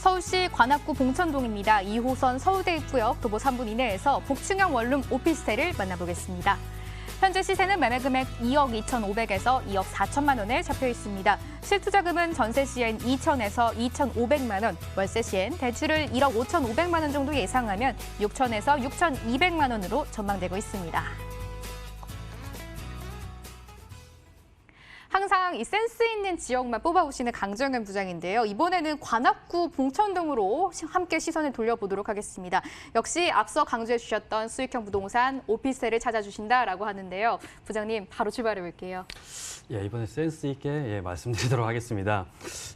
서울시 관악구 봉천동입니다. 2호선 서울대 입구역 도보 3분 이내에서 복층형 원룸 오피스텔을 만나보겠습니다. 현재 시세는 매매 금액 2억 2,500에서 2억 4천만 원에 잡혀 있습니다. 실투자금은 전세 시엔 2천에서 2,500만 원, 월세 시엔 대출을 1억 5,500만 원 정도 예상하면 6천에서 6,200만 원으로 전망되고 있습니다. 항상 이 센스 있는 지역만 뽑아오시는 강정현 부장인데요. 이번에는 관악구 봉천동으로 함께 시선을 돌려보도록 하겠습니다. 역시 앞서 강조해 주셨던 수익형 부동산 오피스텔을 찾아주신다라고 하는데요. 부장님, 바로 출발해 볼게요. 예, 이번에 센스 있게 말씀드리도록 하겠습니다.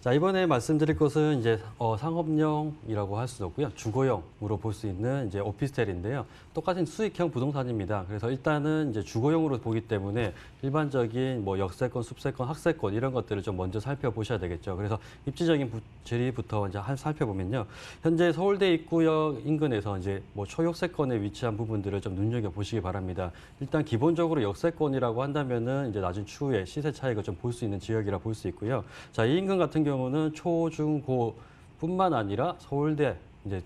자, 이번에 말씀드릴 것은 이제 상업용이라고 할 수도 없고요. 주거용으로 볼 수 있는 이제 오피스텔인데요. 똑같은 수익형 부동산입니다. 그래서 일단은 이제 주거용으로 보기 때문에 일반적인 뭐 역세권, 숲세권, 학세권 이런 것들을 좀 먼저 살펴보셔야 되겠죠. 그래서 입지적인 질부터 이제 살펴보면요. 현재 서울대 입구역 인근에서 이제 뭐 초역세권에 위치한 부분들을 좀 눈여겨 보시기 바랍니다. 일단 기본적으로 역세권이라고 한다면은 이제 낮은 추후에 시세 차익을 좀 볼 수 있는 지역이라 볼 수 있고요. 자, 이 인근 같은 경우는 초, 중, 고뿐만 아니라 서울대 이제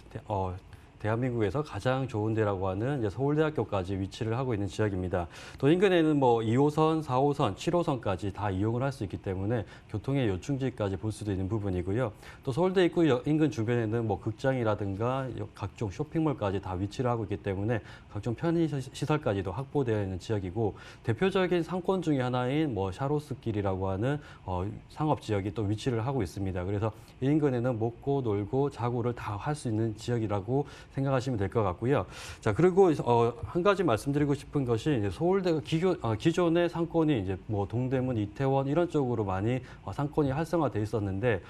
대한민국에서 가장 좋은 데라고 하는 이제 서울대학교까지 위치를 하고 있는 지역입니다. 또 인근에는 뭐 2호선, 4호선, 7호선까지 다 이용을 할 수 있기 때문에 교통의 요충지까지 볼 수도 있는 부분이고요. 또 서울대 입구 인근 주변에는 뭐 극장이라든가 각종 쇼핑몰까지 다 위치를 하고 있기 때문에 각종 편의시설까지도 확보되어 있는 지역이고, 대표적인 상권 중에 하나인 뭐 샤로스길이라고 하는 상업지역이 또 위치를 하고 있습니다. 그래서 이 인근에는 먹고 놀고 자고를 다 할 수 있는 지역이라고 생각하시면 될 것 같고요. 자, 그리고 한 가지 말씀드리고 싶은 것이 이제 서울대가 기존의 상권이 이제 뭐 동대문, 이태원 이런 쪽으로 많이 상권이 활성화돼 있었는데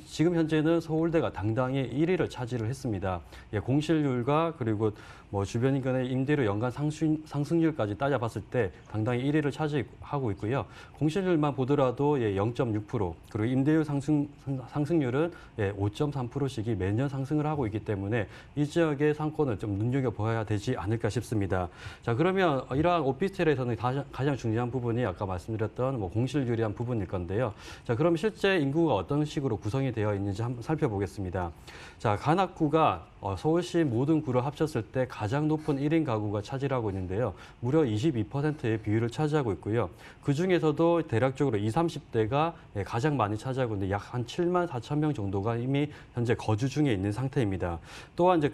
지금 현재는 서울대가 당당히 1위를 차지를 했습니다. 예, 공실률과 그리고 뭐 주변 인근의 임대료 연간 상승률까지 따져봤을 때 당당히 1위를 차지하고 있고요. 공실률만 보더라도 0.6%, 그리고 임대료 상승률은 5.3%씩이 매년 상승을 하고 있기 때문에 이 지역의 상권을 좀 눈여겨봐야 되지 않을까 싶습니다. 자, 그러면 이러한 오피스텔에서는 가장 중요한 부분이 아까 말씀드렸던 뭐 공실률이란 부분일 건데요. 자, 그럼 실제 인구가 어떤 식으로 구성이 되어 있는지 한번 살펴보겠습니다. 자, 관악구가 서울시 모든 구를 합쳤을 때 가장 높은 1인 가구가 차지하고 있는데요. 무려 22%의 비율을 차지하고 있고요. 그중에서도 대략적으로 20, 30대가 가장 많이 차지하고 있는데 약 한 7만 4천 명 정도가 이미 현재 거주 중에 있는 상태입니다. 또한 이제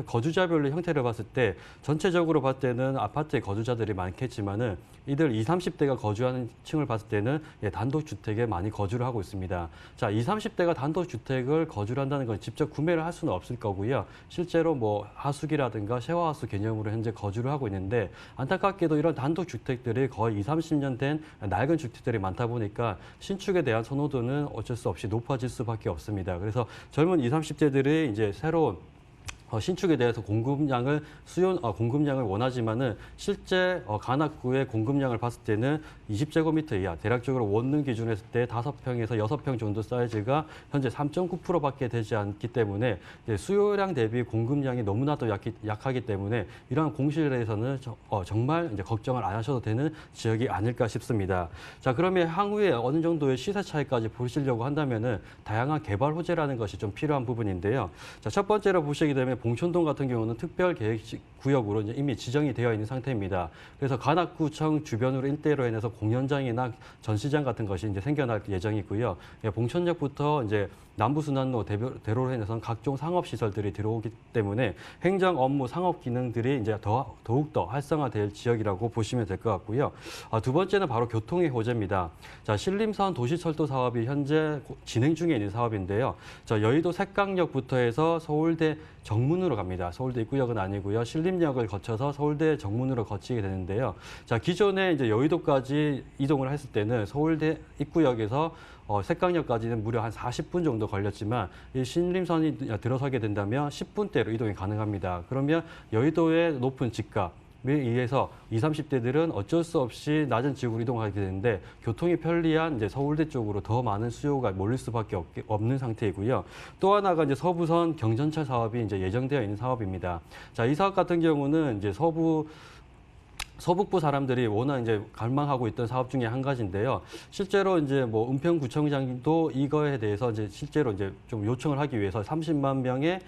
거주자별로 형태를 봤을 때 전체적으로 봤을 때는 아파트에 거주자들이 많겠지만은 이들 20, 30대가 거주하는 층을 봤을 때는 단독주택에 많이 거주를 하고 있습니다. 자, 20, 30대가 단독주택을 거주를 한다는 건 직접 구매를 할 수는 없을 거고요. 실제로 뭐 하숙이라든가 쉐어하우스 개념으로 현재 거주를 하고 있는데, 안타깝게도 이런 단독주택들이 거의 20, 30년 된 낡은 주택들이 많다 보니까 신축에 대한 선호도는 어쩔 수 없이 높아질 수밖에 없습니다. 그래서 젊은 20, 30대들이 이제 새로운 신축에 대해서 공급량을 원하지만은 실제 관악구의 공급량을 봤을 때는 20제곱미터 이하, 대략적으로 원룸 기준으로 했을 때 5평에서 6평 정도 사이즈가 현재 3.9%밖에 되지 않기 때문에 수요량 대비 공급량이 너무나도 약하기 때문에 이러한 공실에서는 정말 이제 걱정을 안 하셔도 되는 지역이 아닐까 싶습니다. 자, 그러면 향후에 어느 정도의 시세 차이까지 보시려고 한다면은 다양한 개발 호재라는 것이 좀 필요한 부분인데요. 자, 첫 번째로 보시게 되면 봉천동 같은 경우는 특별계획구역으로 이미 지정이 되어 있는 상태입니다. 그래서 관악구청 주변으로 일대로 인해서 공연장이나 전시장 같은 것이 이제 생겨날 예정이고요. 봉천역부터 이제 남부순환로 대로로 인해서 각종 상업시설들이 들어오기 때문에 행정 업무, 상업 기능들이 이제 더욱더 활성화될 지역이라고 보시면 될 것 같고요. 두 번째는 바로 교통의 호재입니다. 자, 신림선 도시철도 사업이 현재 진행 중에 있는 사업인데요. 자, 여의도 색강역부터 해서 서울대 정문으로 갑니다. 서울대 입구역은 아니고요. 신림역을 거쳐서 서울대 정문으로 거치게 되는데요. 자, 기존에 이제 여의도까지 이동을 했을 때는 서울대 입구역에서 색강역까지는 무려 한 40분 정도 걸렸지만 이 신림선이 들어서게 된다면 10분대로 이동이 가능합니다. 그러면 여의도의 높은 집값 에 의해서 20, 30대들은 어쩔 수 없이 낮은 지역으로 이동하게 되는데 교통이 편리한 이제 서울대 쪽으로 더 많은 수요가 몰릴 수밖에 없는 상태이고요. 또 하나가 이제 서부선 경전철 사업이 이제 예정되어 있는 사업입니다. 자, 이 사업 같은 경우는 이제 서부 서북부 사람들이 워낙 이제 갈망하고 있던 사업 중에 한 가지인데요. 실제로 이제 뭐 은평구청장도 이거에 대해서 이제 실제로 이제 좀 요청을 하기 위해서 30만 명의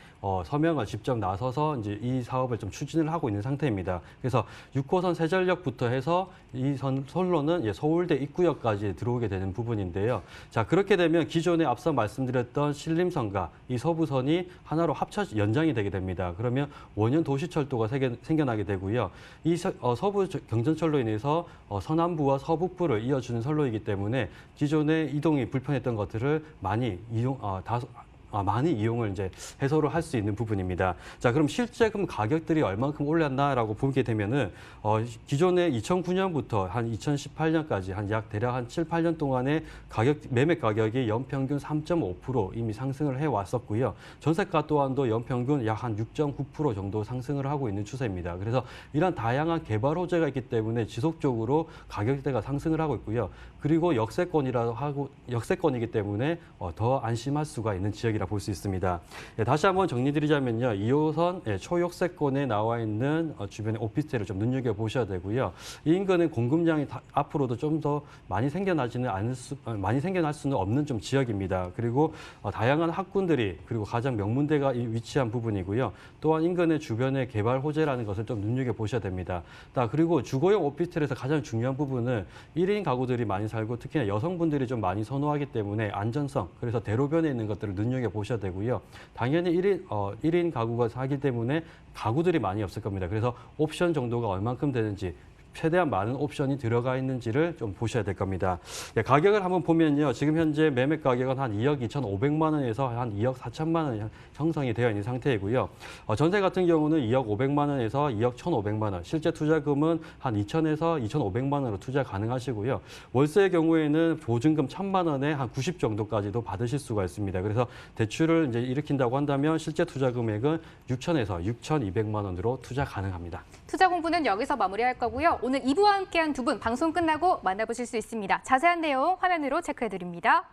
서명을 직접 나서서 이제 이 사업을 좀 추진을 하고 있는 상태입니다. 그래서 6호선 세전력부터 해서 이 선로는 서울대 입구역까지 들어오게 되는 부분인데요. 자, 그렇게 되면 기존에 앞서 말씀드렸던 신림선과 이 서부선이 하나로 연장이 되게 됩니다. 그러면 원형 도시철도가 생겨나게 되고요. 이 서부 경전철로 인해서 서남부와 서북부를 이어주는 선로이기 때문에 기존에 이동이 불편했던 것들을 많이 많이 이용을 이제 해소를 할 수 있는 부분입니다. 자, 그럼 실제 그럼 가격들이 얼만큼 올랐나라고 보게 되면은 기존에 2009년부터 한 2018년까지 대략 한 7, 8년 동안의 매매 가격이 연평균 3.5% 이미 상승을 해 왔었고요. 전세가 또한도 연평균 약 한 6.9% 정도 상승을 하고 있는 추세입니다. 그래서 이런 다양한 개발 호재가 있기 때문에 지속적으로 가격대가 상승을 하고 있고요. 그리고 역세권이기 때문에 더 안심할 수가 있는 지역이라 볼 수 있습니다. 다시 한번 정리드리자면요. 2호선 초역세권에 나와 있는 주변의 오피스텔을 좀 눈여겨보셔야 되고요. 이 인근은 공급량이 앞으로도 좀 더 많이 생겨날 수는 없는 좀 지역입니다. 그리고 다양한 학군들이 그리고 가장 명문대가 위치한 부분이고요. 또한 인근의 주변의 개발 호재라는 것을 좀 눈여겨보셔야 됩니다. 그리고 주거용 오피스텔에서 가장 중요한 부분은 1인 가구들이 많이 살고 특히나 여성분들이 좀 많이 선호하기 때문에 안전성, 그래서 대로변에 있는 것들을 눈여겨보셔야 되고요. 당연히 1인 가구가 사기 때문에 가구들이 많이 없을 겁니다. 그래서 옵션 정도가 얼만큼 되는지, 최대한 많은 옵션이 들어가 있는지를 좀 보셔야 될 겁니다. 가격을 한번 보면요. 지금 현재 매매 가격은 한 2억 2,500만 원에서 한 2억 4천만 원 형성이 되어 있는 상태이고요. 전세 같은 경우는 2억 500만 원에서 2억 1,500만 원, 실제 투자금은 한 2천에서 2,500만 원으로 투자 가능하시고요. 월세의 경우에는 보증금 1,000만 원에 한 90 정도까지도 받으실 수가 있습니다. 그래서 대출을 이제 일으킨다고 한다면 실제 투자 금액은 6천에서 6,200만 원으로 투자 가능합니다. 투자 공부는 여기서 마무리할 거고요. 오늘 2부와 함께한 두 분 방송 끝나고 만나보실 수 있습니다. 자세한 내용 화면으로 체크해드립니다.